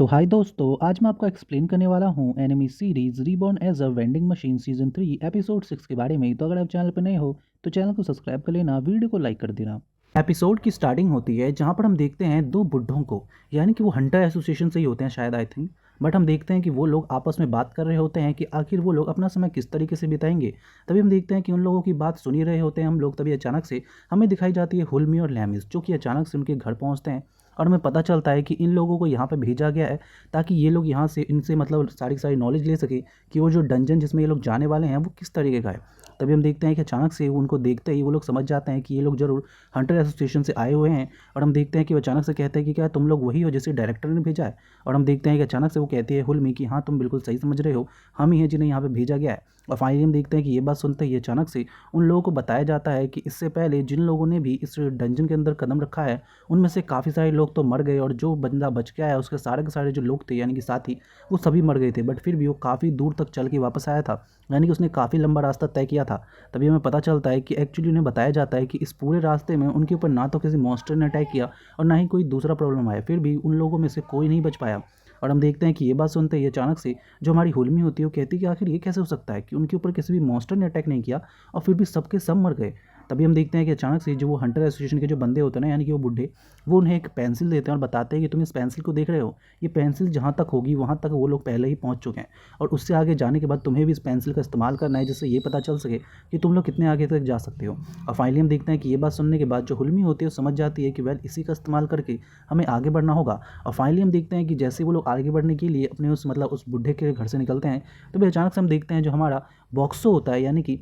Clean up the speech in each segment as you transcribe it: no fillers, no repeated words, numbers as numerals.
हाय दोस्तों, आज मैं आपको एक्सप्लेन करने वाला हूँ anime series reborn as a vending machine season 3 episode 6 के बारे में। तो अगर आप चैनल पर नए हो तो चैनल को सब्सक्राइब कर लेना, वीडियो को लाइक कर देना। एपिसोड की स्टार्टिंग होती है जहाँ पर हम देखते हैं दो बुड्ढों को, यानी कि वो हंटर एसोसिएशन से ही होते हैं शायद, आई थिंक। बट हम देखते हैं कि वो लोग आपस में बात कर रहे होते हैं कि आखिर वो लोग अपना समय किस तरीके से बिताएंगे। तभी हम देखते हैं कि उन लोगों की बात सुन ही रहे होते हैं हम लोग, तभी अचानक से हमें दिखाई जाती है हुल्मी और लैमिस, जो कि अचानक से उनके घर पहुँचते हैं। और हमें पता चलता है कि इन लोगों को यहाँ पे भेजा गया है ताकि ये लोग यहाँ से इनसे मतलब सारी की सारी नॉलेज ले सके कि वो जो डंजन जिसमें ये लोग जाने वाले हैं वो किस तरीके का है। तभी हम देखते हैं कि अचानक से उनको देखते ही वो लोग समझ जाते हैं कि ये लोग जरूर हंटर एसोसिएशन से आए हुए हैं। और हम देखते हैं कि वो अचानक से कहते हैं कि क्या तुम लोग वही हो जिसे डायरेक्टर ने भेजा है। और हम देखते हैं कि अचानक से वो कहती है हुल्मी कि हाँ तुम बिल्कुल सही समझ रहे हो, हम ही हैं जिन्हें यहाँ पे भेजा गया है। और फाइनली हम देखते हैं कि ये बात सुनते ही अचानक से उन लोगों को बताया जाता है कि इससे पहले जिन लोगों ने भी इस डंजन के अंदर कदम रखा है उनमें से काफ़ी सारे लोग तो मर गए, और जो बंदा बच के आया उसके सारे के सारे जो लोग थे यानी कि साथी, वो सभी मर गए थे। बट फिर भी वो काफ़ी दूर तक चल के वापस आया था, यानी कि उसने काफ़ी लंबा रास्ता तय किया था। तभी हमें पता चलता है कि एक्चुअली उन्हें बताया जाता है कि इस पूरे रास्ते में उनके ऊपर ना तो किसी मॉन्स्टर ने अटैक किया और ना ही कोई दूसरा प्रॉब्लम आया, फिर भी उन लोगों में से कोई नहीं बच पाया। और हम देखते हैं कि ये बात सुनते ही अचानक से जो हमारी हुल्मी होती है वो कहती है कि आखिर ये कैसे हो सकता है कि उनके ऊपर किसी भी मॉन्स्टर ने अटैक नहीं किया और फिर भी सबके सब मर गए। तभी हम देखते हैं कि अचानक से जो वो हंटर एसोसिएशन के जो बंदे होते हैं ना, यानी कि वो बुढ़े, वो उन्हें एक पेंसिल देते हैं और बताते हैं कि तुम इस पेंसिल को देख रहे हो, ये पेंसिल जहाँ तक होगी वहाँ तक वो लोग पहले ही पहुँच चुके हैं, और उससे आगे जाने के बाद तुम्हें भी इस पेंसिल का इस्तेमाल करना है, जिससे ये पता चल सके कि तुम लोग कितने आगे तक जा सकते हो। और फाइनली हम देखते हैं कि ये बात सुनने के बाद जो हुल्मी होती है वो समझ जाती है कि वेल इसी का इस्तेमाल करके हमें आगे बढ़ना होगा। और फाइनली हम देखते हैं कि जैसे वो लोग आगे बढ़ने के लिए अपने उस मतलब उस बुढ़े के घर से निकलते हैं, तो भी अचानक से हम देखते हैं जो हमारा बॉक्सो होता है, यानी कि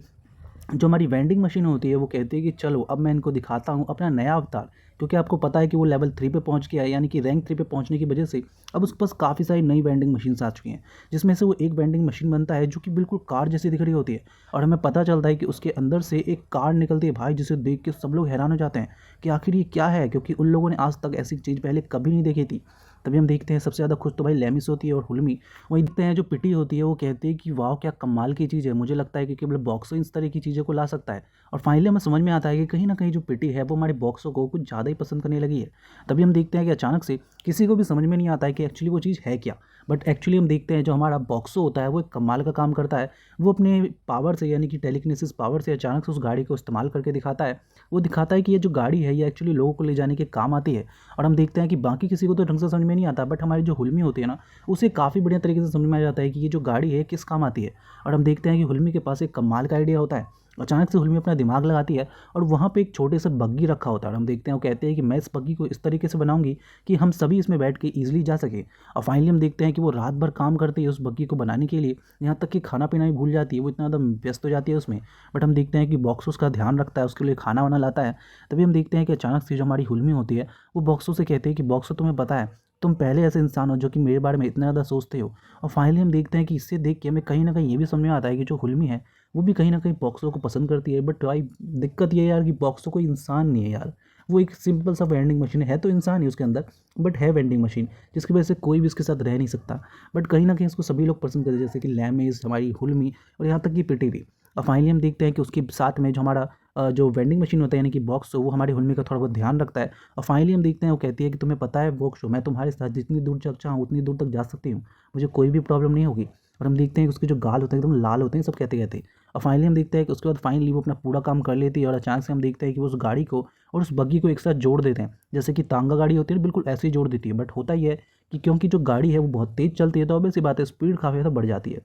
जो हमारी वेंडिंग मशीन होती है, वो कहती है कि चलो अब मैं इनको दिखाता हूँ अपना नया अवतार। क्योंकि आपको पता है कि वो लेवल 3 पे पहुँच गया है, यानी कि रैंक 3 पे पहुँचने की वजह से अब उसके पास काफ़ी सारी नई वेंडिंग मशीन्स आ चुकी हैं, जिसमें से वो एक वेंडिंग मशीन बनता है जो कि बिल्कुल कार जैसी दिख रही होती है। और हमें पता चलता है कि उसके अंदर से एक कार निकलती है भाई, जिसे देख के सब लोग हैरान हो जाते हैं कि आखिर ये क्या है, क्योंकि उन लोगों ने आज तक ऐसी चीज़ पहले कभी नहीं देखी थी। तभी हम देखते हैं सबसे ज़्यादा खुश तो भाई लैमिस होती है और हुल्मी। वहीं देखते हैं जो पिटी होती है वो कहती है कि वाह क्या कमाल की चीज़ है, मुझे लगता है कि केवल बॉक्सो इस तरह की चीज़ों को ला सकता है। और फाइनली हमें समझ में आता है कि कहीं ना कहीं जो पिटी है वो हमारे बॉक्सो को कुछ ज़्यादा ही पसंद करने लगी है। तभी हम देखते हैं कि अचानक से किसी को भी समझ में नहीं आता है कि एक्चुअली वो चीज़ है क्या। बट एक्चुअली हम देखते हैं जो हमारा बॉक्सो होता है वो एक कमाल का काम करता है। वो अपने पावर से, यानी कि टेलीकिनेसिस पावर से, अचानक से उस गाड़ी को इस्तेमाल करके दिखाता है। वो दिखाता है कि ये जो गाड़ी है ये एक्चुअली लोगों को ले जाने के काम आती है। और हम देखते हैं कि बाकी किसी को तो ढंग से समझ में नहीं आता, बट हमारी जो हुल्मी होती है ना, उसे काफ़ी बढ़िया तरीके से समझ में आ जाता है कि ये जो गाड़ी है किस काम आती है। और हम देखते हैं कि हुल्मी के पास एक कमाल का आइडिया होता है। अचानक से हुल्मी अपना दिमाग लगाती है और वहाँ पे एक छोटे से बग्गी रखा होता है, और हम देखते हैं वो कहते हैं कि मैं इस बग्गी को इस तरीके से बनाऊंगी कि हम सभी इसमें बैठ के ईजिली जा सके। और फाइनली हम देखते हैं कि वो रात भर काम करती है उस बग्गी को बनाने के लिए, यहाँ तक कि खाना पीना भी भूल जाती है, वो इतना ज़्यादा व्यस्त हो जाती है उसमें। बट हम देखते हैं कि बॉक्स उसका ध्यान रखता है, उसके लिए खाना वाना लाता है। तभी हम देखते हैं कि अचानक से जो हमारी हुल्मी होती है वो बॉक्सो से कहते हैं कि बॉक्सो तुम्हें पता है तुम पहले ऐसे इंसान हो जो कि मेरे बारे में इतना ज़्यादा सोचते हो। और फाइनली हम देखते हैं कि इससे देख के हमें कहीं ना कहीं ये भी समझ में आता है कि जो हुल्मी है वो भी कहीं ना कहीं बॉक्सो को पसंद करती है। बट भाई दिक्कत ये है यार कि बॉक्सो कोई इंसान नहीं है यार, वो एक सिंपल सा वेंडिंग मशीन है, तो इंसान ही उसके अंदर, बट है वेंडिंग मशीन, जिसकी वजह से कोई भी उसके साथ रह नहीं सकता। बट कहीं ना कहीं उसको सभी लोग पसंद करते हैं, जैसे कि लैमिस, हमारी हुल्मी, और यहाँ तक कि पिटी भी। और फाइनली हम देखते हैं कि उसके साथ में जो हमारा जो वेंडिंग मशीन होता है यानी कि बॉक्स, वो हमारी हुल्मी का थोड़ा बहुत ध्यान रखता है। और फाइनली हम देखते हैं वो कहती है कि तुम्हें पता है बॉक्स, मैं तुम्हारे साथ जितनी दूर तक चाहूँ उतनी दूर तक जा सकती हूँ, मुझे कोई भी प्रॉब्लम नहीं होगी। और हम देखते हैं कि उसके जो गाल होते हैं एकदम लाल होते हैं सब कहते कहते। और फाइनली हम देखते हैं कि उसके बाद फाइनली वो अपना पूरा काम कर लेती है, और अचानक से हम देखते हैं कि वो उस गाड़ी को और उस बग्गी को एक साथ जोड़ देते हैं, जैसे कि तांगा गाड़ी होती है ना, बिल्कुल ऐसे ही जोड़ देती है। बट होता ही है कि क्योंकि जो गाड़ी है वो बहुत तेज़ चलती है, तो ऑब्वियस सी बात है स्पीड काफ़ी ज़्यादा बढ़ जाती है।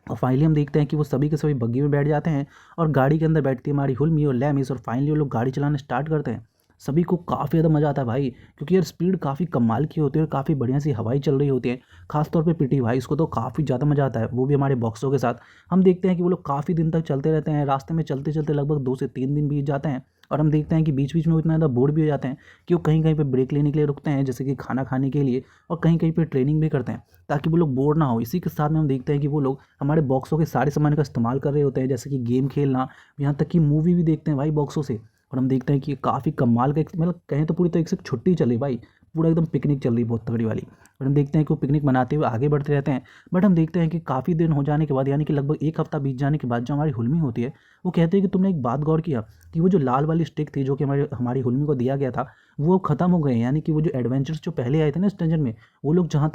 और फाइनली हम देखते हैं कि वो सभी के सभी बग्गी में बैठ जाते हैं, और गाड़ी के अंदर बैठती है हमारी हुल्मी और लैमिस, और फाइनली वो लोग गाड़ी चलाना स्टार्ट करते हैं। सभी को काफ़ी ज़्यादा मज़ा आता है भाई, क्योंकि यार स्पीड काफ़ी कमाल की होती है और काफ़ी बढ़िया सी हवाई चल रही होती है। खासतौर पे पिटी भाई, इसको तो काफ़ी ज़्यादा मज़ा आता है, वो भी हमारे बॉक्सों के साथ। हम देखते हैं कि वो लोग काफ़ी दिन तक चलते रहते हैं, रास्ते में चलते चलते लगभग 2 से 3 दिन बीत जाते हैं। और हम देखते हैं कि बीच बीच में वो इतना ज़्यादा बोर भी हो जाते हैं कि वो कहीं कहीं पे ब्रेक लेने के लिए रुकते हैं, जैसे कि खाना खाने के लिए, और कहीं कहीं पे ट्रेनिंग भी करते हैं ताकि वो लोग बोर ना हो। इसी के साथ में हम देखते हैं कि वो लोग हमारे बॉक्सों के सारे सामान का इस्तेमाल कर रहे होते हैं, जैसे कि गेम खेलना, यहाँ तक कि मूवी भी देखते हैं भाई बॉक्सों से। और हम देखते हैं कि काफ़ी कमाल का मतलब कहें तो पूरी तरीके से छुट्टी चली भाई, पूरा एकदम पिकनिक चल रही बहुत तगड़ी वाली। और हम देखते हैं कि वो पिकनिक मनाते हुए आगे बढ़ते रहते हैं। बट हम देखते हैं कि काफ़ी दिन हो जाने के बाद, यानी कि लगभग 1 हफ्ता बीत जाने के बाद, जो हमारी हुल्मी होती है वो कहते हैं कि तुमने एक बात गौर किया कि वो जो लाल वाली स्टिक थी जो कि हमारी हुल्मी को दिया गया था, वो ख़त्म हो गए हैं। यानी कि वो जो एडवेंचर्स जो पहले आए थे ना इस डंजन में, वो लोग जहाँ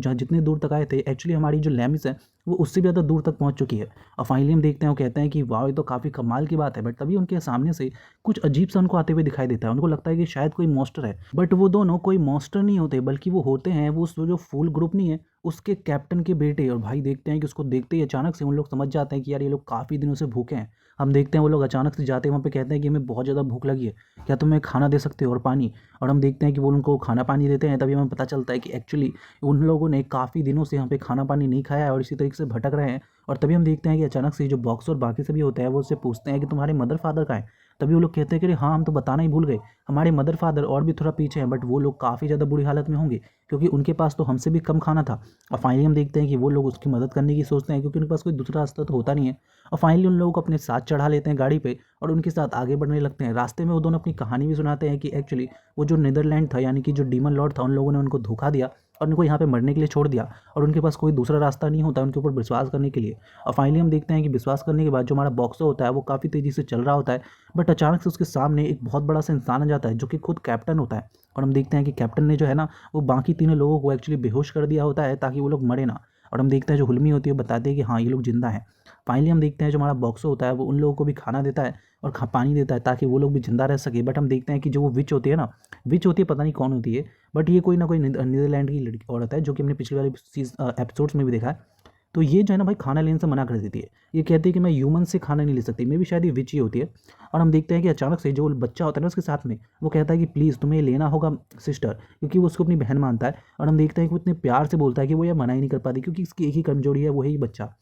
जितने दूर तक आए थे, एक्चुअली हमारी जो लेमिस है वो उससे भी ज़्यादा दूर तक पहुंच चुकी है। और फाइनली हम देखते हैं वो कहते हैं कि वाह ये तो काफ़ी कमाल की बात है। बट तभी उनके सामने से कुछ अजीब सा उनको आते हुए दिखाई देता है। उनको लगता है कि शायद कोई मॉन्स्टर है, बट वो दोनों कोई मॉन्स्टर नहीं होते, बल्कि वो होते हैं वो जो फूल ग्रुप नहीं है उसके कैप्टन के बेटे। और भाई देखते हैं कि उसको देखते ही अचानक से उन लोग समझ जाते हैं कि यार ये लोग काफ़ी दिनों से भूखे हैं। हम देखते हैं वो लोग अचानक से जाते हैं वहाँ पे, कहते हैं कि हमें बहुत ज़्यादा भूख लगी है, क्या तुम्हें खाना दे सकते हो और पानी। और हम देखते हैं कि वो उनको खाना पानी देते हैं। तभी हमें पता चलता है कि एक्चुअली उन लोगों ने काफ़ी दिनों से यहाँ पे खाना पानी नहीं खाया है और इसी तरीके से भटक रहे हैं। और तभी हम देखते हैं कि अचानक से जो बॉक्स और बाकी सभी होते हैं वो उससे पूछते हैं कि तुम्हारे मदर फादर कहाँ हैं। तभी वो लोग कहते हैं कि अरे हाँ हम तो बताना ही भूल गए, हमारे मदर फादर और भी थोड़ा पीछे हैं, बट वो लोग काफ़ी ज़्यादा बुरी हालत में होंगे क्योंकि उनके पास तो हमसे भी कम खाना था। और फाइनली हम देखते हैं कि वो लोग उसकी मदद करने की सोचते हैं क्योंकि उनके पास कोई दूसरा रास्ता तो होता नहीं है। और फाइनली उन लोगों को अपने साथ चढ़ा लेते हैं गाड़ी पे और उनके साथ आगे बढ़ने लगते हैं। रास्ते में वो दोनों अपनी कहानी भी सुनाते हैं कि एक्चुअली वो जो नीदरलैंड था, यानी कि जो डीमन लॉर्ड था, उन लोगों ने उनको धोखा दिया और उनको यहाँ पे मरने के लिए छोड़ दिया और उनके पास कोई दूसरा रास्ता नहीं होता उनके ऊपर विश्वास करने के लिए। और फाइनली हम देखते हैं कि विश्वास करने के बाद जो हमारा बॉक्सर होता है वो काफ़ी तेज़ी से चल रहा होता है, बट अचानक से उसके सामने एक बहुत बड़ा सा इंसान आ जाता है जो कि खुद कैप्टन होता है। और हम देखते हैं कि कैप्टन ने जो है ना वो बाकी तीनों लोगों को एक्चुअली बेहोश कर दिया होता है ताकि वो लोग मरे ना। और हम देखते हैं जो हुल्मी होती है वो बताती है कि हाँ ये लोग जिंदा हैं। फाइनली हम देखते हैं जो हमारा बॉक्सर होता है वो उन लोगों को भी खाना देता है और पानी देता है ताकि वो लोग भी जिंदा रह सके। बट हम देखते हैं कि जो वो विच होती है ना, विच होती है पता नहीं कौन होती है, बट ये कोई ना कोई नीदरलैंड की लड़की औरत है जो कि हमने पिछले वाले एपिसोड्स में भी देखा है। तो ये जो है ना भाई खाना लेने से मना कर देती है। ये कहती है कि मैं ह्यूमन से खाना नहीं ले सकती, मे भी शायद ये विच ही होती है। और हम देखते हैं कि अचानक से जो बच्चा होता है ना उसके साथ में, वो कहता है कि प्लीज़ तुम्हें ये लेना होगा सिस्टर, क्योंकि वो उसको अपनी बहन मानता है। और हम देखते हैं कि वो इतने प्यार से बोलता है कि वो ये मना ही नहीं कर पाती क्योंकि इसकी एक ही कमजोरी है, वो है ही बच्चा,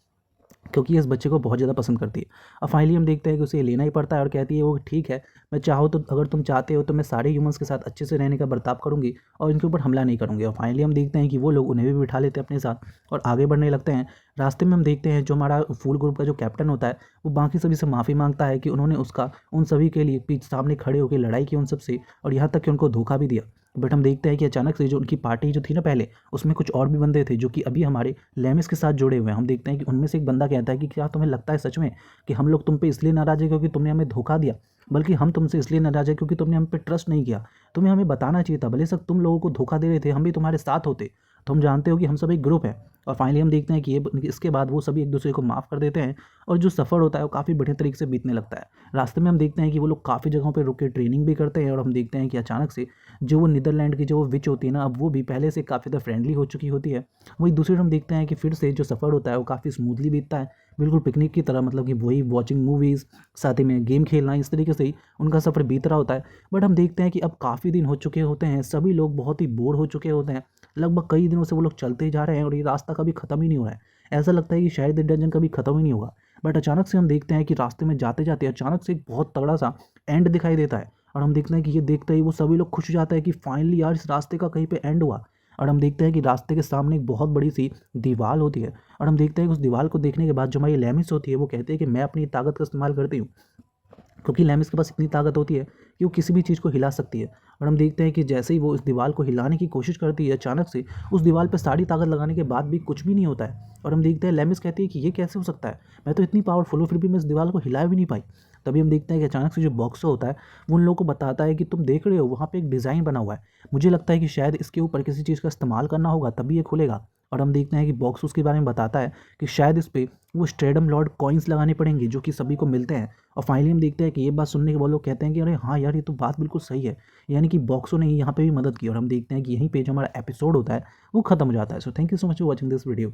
क्योंकि ये इस बच्चे को बहुत ज़्यादा पसंद करती है। अब फाइनली हम देखते हैं कि उसे लेना ही पड़ता है और कहती है वो ठीक है, मैं चाहो तो अगर तुम चाहते हो तो मैं सारे ह्यूमंस के साथ अच्छे से रहने का बर्ताव करूंगी और इनके ऊपर हमला नहीं करूंगी। और फाइनली हम देखते हैं कि वो लोग उन्हें भी बिठा लेते हैं अपने साथ और आगे बढ़ने लगते हैं। रास्ते में हम देखते हैं जो हमारा फूल ग्रुप का जो कैप्टन होता है वो बाकी सभी से माफ़ी मांगता है कि उन्होंने उसका उन सभी के लिए पीछे सामने खड़े होकर लड़ाई की उन सबसे, और यहाँ तक कि उनको धोखा भी दिया। बट हम देखते हैं कि अचानक से जो उनकी पार्टी जो थी ना पहले, उसमें कुछ और भी बंदे थे जो कि अभी हमारे लेमिस के साथ जुड़े हुए हैं। हम देखते हैं कि उनमें से एक बंदा कहता है कि क्या तुम्हें लगता है सच में कि हम लोग तुम पे इसलिए नाराज़ है क्योंकि तुमने हमें धोखा दिया, बल्कि हम तुमसे इसलिए नाराज़ है क्योंकि तुमने हम पे ट्रस्ट नहीं किया। तुम्हें हमें बताना चाहिए था, भले सब तुम लोगों को धोखा दे रहे थे, हम भी तुम्हारे साथ होते। तुम जानते हो कि हम सब एक ग्रुप है। और फाइनली हम देखते हैं कि ये इसके बाद वो सभी एक दूसरे को माफ़ कर देते हैं और जो सफ़र होता है वो काफ़ी बढ़िया तरीके से बीतने लगता है। रास्ते में हम देखते हैं कि वो लोग काफ़ी जगहों पे रुक के ट्रेनिंग भी करते हैं और हम देखते हैं कि अचानक से जो वो नीदरलैंड की जो वो विच होती है ना, अब वो भी पहले से काफ़ी ज़्यादा फ्रेंडली हो चुकी होती है। वहीं दूसरी हम देखते हैं कि फिर से जो सफ़र होता है वो काफ़ी स्मूथली बीतता है, बिल्कुल पिकनिक की तरह, मतलब कि वही वॉचिंग मूवीज़, साथ ही में गेम खेलना, इस तरीके से ही उनका सफ़र बीत रहा होता है। बट हम देखते हैं कि अब काफ़ी दिन हो चुके होते हैं, सभी लोग बहुत ही बोर हो चुके होते हैं। लगभग कई दिनों से वो लोग चलते ही जा रहे हैं और ये रास्ता कभी ख़त्म ही नहीं हो रहा है। ऐसा लगता है कि शायद ये डंजन कभी ख़त्म ही नहीं होगा। बट अचानक से हम देखते हैं कि रास्ते में जाते जाते अचानक से एक बहुत तगड़ा सा एंड दिखाई देता है और हम देखते हैं कि ये देखते ही वो सभी लोग खुश हो जाते हैं कि फाइनली यार इस रास्ते का कहीं पे एंड हुआ। और हम देखते हैं कि रास्ते के सामने एक बहुत बड़ी सी दीवार होती है और हम देखते हैं कि उस दीवार को देखने के बाद जो हमारी लेमिस होती है वो कहती है कि मैं अपनी ताकत का इस्तेमाल करती हूँ, क्योंकि लेमिस के पास इतनी ताकत होती है कि वो किसी भी चीज़ को हिला सकती है। और हम देखते हैं कि जैसे ही वो इस दीवार को हिलाने की कोशिश करती है, अचानक से उस दीवार पर सारी ताकत लगाने के बाद भी कुछ भी नहीं होता है। और हम देखते हैं लेमिस कहती है कि ये कैसे हो सकता है, मैं तो इतनी पावरफुल हूँ फिर भी मैं इस दीवार को हिला भी नहीं पाई। तभी हम देखते हैं कि अचानक से जो बॉक्सर होता है वो उन लोगों को बताता है कि तुम देख रहे हो वहाँ पे एक डिज़ाइन बना हुआ है, मुझे लगता है कि शायद इसके ऊपर किसी चीज़ का इस्तेमाल करना होगा तभी ये खुलेगा। और हम देखते हैं कि बॉक्स उसके बारे में बताता है कि शायद इस पे वो स्ट्रेडम लॉर्ड कॉइन्स लगाने पड़ेंगे जो कि सभी को मिलते हैं। और फाइनली हम देखते हैं कि ये बात सुनने के बाद लोग कहते हैं कि अरे हाँ यार ये तो बात बिल्कुल सही है, यानी कि बॉक्सों ने यहाँ पे भी मदद की। और हम देखते हैं कि यहीं पे जो हमारा एपिसोड होता है वो खत्म हो जाता है। So thank you so much for watching this video.